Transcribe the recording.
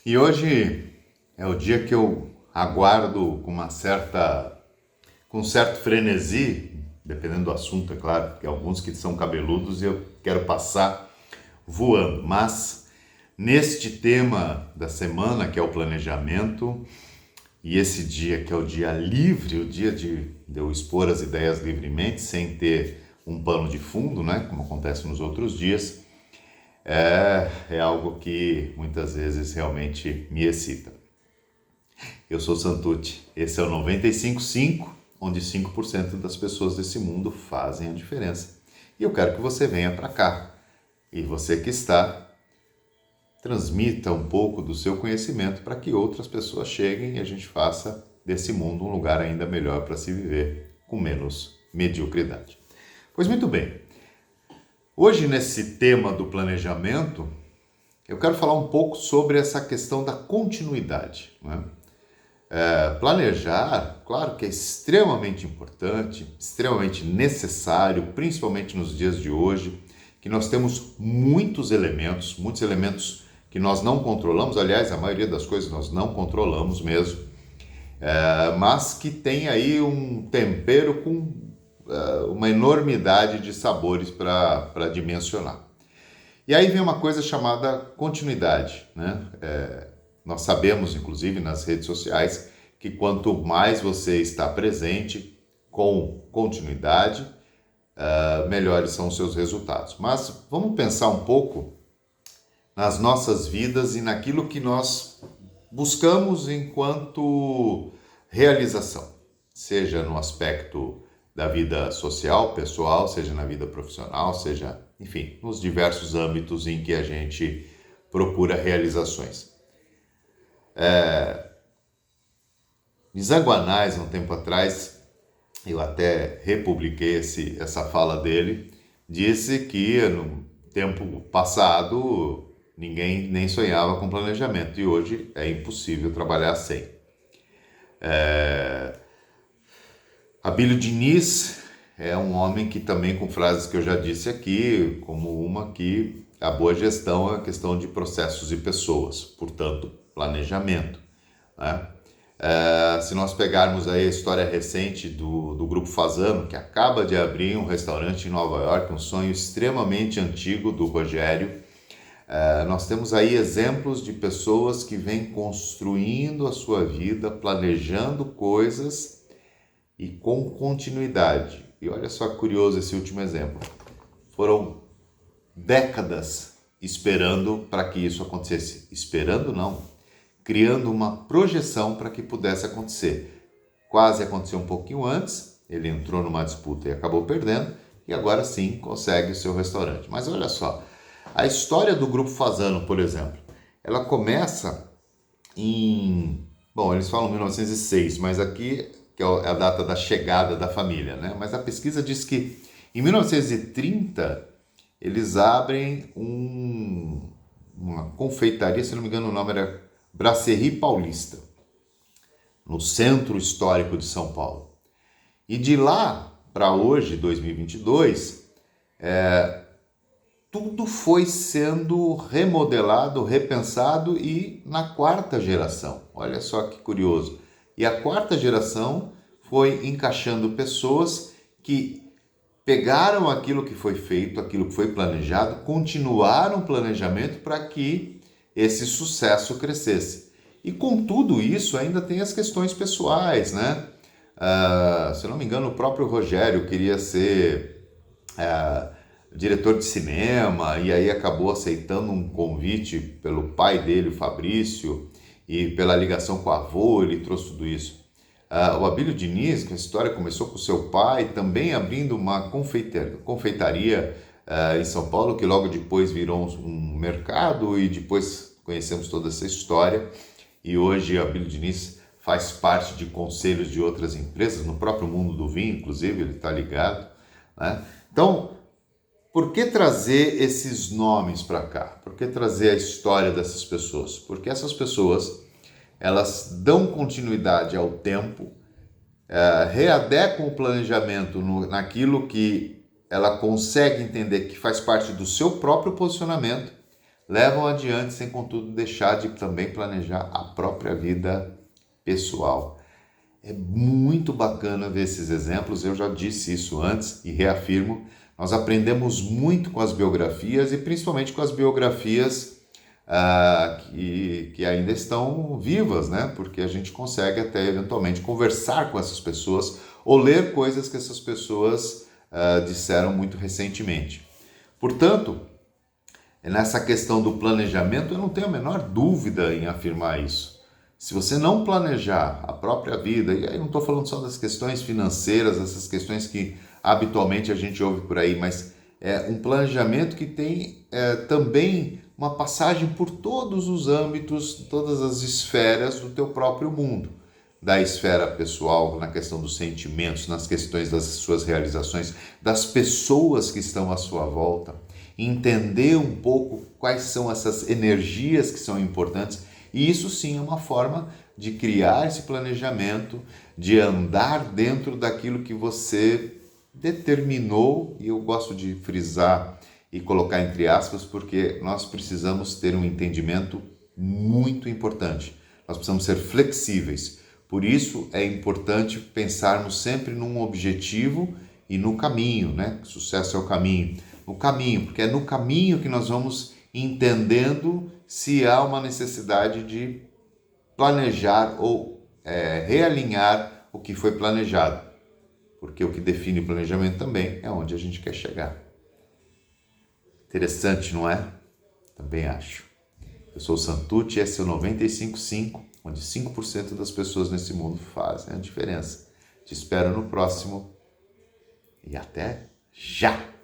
E hoje é o dia que eu aguardo com um certo frenesi, dependendo do assunto, é claro, porque alguns que são cabeludos eu quero passar voando. Mas neste tema da semana, que é o planejamento, e esse dia que é o dia livre, o dia de eu expor as ideias livremente, sem ter um pano de fundo, né, como acontece nos outros dias, é algo que muitas vezes realmente me excita. Eu sou Santucci, esse é o 95.5, onde 5% das pessoas desse mundo fazem a diferença. E eu quero que você venha para cá. E você que está, transmita um pouco do seu conhecimento para que outras pessoas cheguem e a gente faça desse mundo um lugar ainda melhor para se viver, com menos mediocridade. Pois muito bem, hoje nesse tema do planejamento, eu quero falar um pouco sobre essa questão da continuidade, né? Planejar, claro que é extremamente importante, extremamente necessário, principalmente nos dias de hoje, que nós temos muitos elementos que nós não controlamos, aliás, a maioria das coisas nós não controlamos mesmo, mas que tem aí um tempero com uma enormidade de sabores para dimensionar. E aí vem uma coisa chamada continuidade, né? Nós sabemos, inclusive, nas redes sociais, que quanto mais você está presente com continuidade, melhores são os seus resultados. Mas vamos pensar um pouco nas nossas vidas e naquilo que nós buscamos enquanto realização, seja no aspecto da vida social, pessoal, seja na vida profissional, seja, enfim, nos diversos âmbitos em que a gente procura realizações. Zanguanais, um tempo atrás, eu até republiquei essa fala dele, disse que no tempo passado ninguém nem sonhava com planejamento e hoje é impossível trabalhar sem. Abílio Diniz é um homem que também, com frases que eu já disse aqui, como uma que a boa gestão é a questão de processos e pessoas, portanto, planejamento, né? Se nós pegarmos aí a história recente do Grupo Fasano, que acaba de abrir um restaurante em Nova York, um sonho extremamente antigo do Rogério, nós temos aí exemplos de pessoas que vêm construindo a sua vida, planejando coisas e com continuidade. E olha só que curioso esse último exemplo. Foram décadas esperando para que isso acontecesse. Esperando não, criando uma projeção para que pudesse acontecer. Quase aconteceu um pouquinho antes, ele entrou numa disputa e acabou perdendo, e agora sim consegue o seu restaurante. Mas olha só, a história do Grupo Fasano, por exemplo, ela começa eles falam 1906, mas aqui que é a data da chegada da família, né? Mas a pesquisa diz que em 1930 eles abrem uma confeitaria, se não me engano o nome era Brasserie Paulista, no centro histórico de São Paulo. E de lá para hoje, 2022, tudo foi sendo remodelado, repensado e na quarta geração. Olha só que curioso. E a quarta geração foi encaixando pessoas que pegaram aquilo que foi feito, aquilo que foi planejado, continuaram o planejamento para que esse sucesso crescesse. E com tudo isso ainda tem as questões pessoais, né? Se não me engano, o próprio Rogério queria ser diretor de cinema e aí acabou aceitando um convite pelo pai dele, o Fabrício, e pela ligação com o avô, ele trouxe tudo isso. O Abílio Diniz, que a história começou com o seu pai, também abrindo uma confeitaria em São Paulo, que logo depois virou um mercado e depois conhecemos toda essa história. E hoje o Abílio Diniz faz parte de conselhos de outras empresas, no próprio mundo do vinho, inclusive, ele está ligado, né? Então, por que trazer esses nomes para cá? Por que trazer a história dessas pessoas? Porque essas pessoas, elas dão continuidade ao tempo, readequam o planejamento naquilo que ela consegue entender que faz parte do seu próprio posicionamento, levam adiante sem, contudo, deixar de também planejar a própria vida pessoal. É muito bacana ver esses exemplos, eu já disse isso antes e reafirmo, nós aprendemos muito com as biografias e principalmente com as biografias que ainda estão vivas, né? Porque a gente consegue até eventualmente conversar com essas pessoas ou ler coisas que essas pessoas disseram muito recentemente. Portanto, nessa questão do planejamento, eu não tenho a menor dúvida em afirmar isso. Se você não planejar a própria vida, e aí não estou falando só das questões financeiras, essas questões que habitualmente a gente ouve por aí, mas é um planejamento que tem também uma passagem por todos os âmbitos, todas as esferas do teu próprio mundo. Da esfera pessoal, na questão dos sentimentos, nas questões das suas realizações, das pessoas que estão à sua volta, entender um pouco quais são essas energias que são importantes. E isso sim é uma forma de criar esse planejamento, de andar dentro daquilo que você determinou, e eu gosto de frisar e colocar entre aspas, porque nós precisamos ter um entendimento muito importante. Nós precisamos ser flexíveis. Por isso é importante pensarmos sempre num objetivo e no caminho, né? Sucesso é o caminho. No caminho, porque é no caminho que nós vamos entendendo se há uma necessidade de planejar ou realinhar o que foi planejado. Porque o que define o planejamento também é onde a gente quer chegar. Interessante, não é? Também acho. Eu sou o Santucci e esse é o 95.5, onde 5% das pessoas nesse mundo fazem a diferença. Te espero no próximo e até já!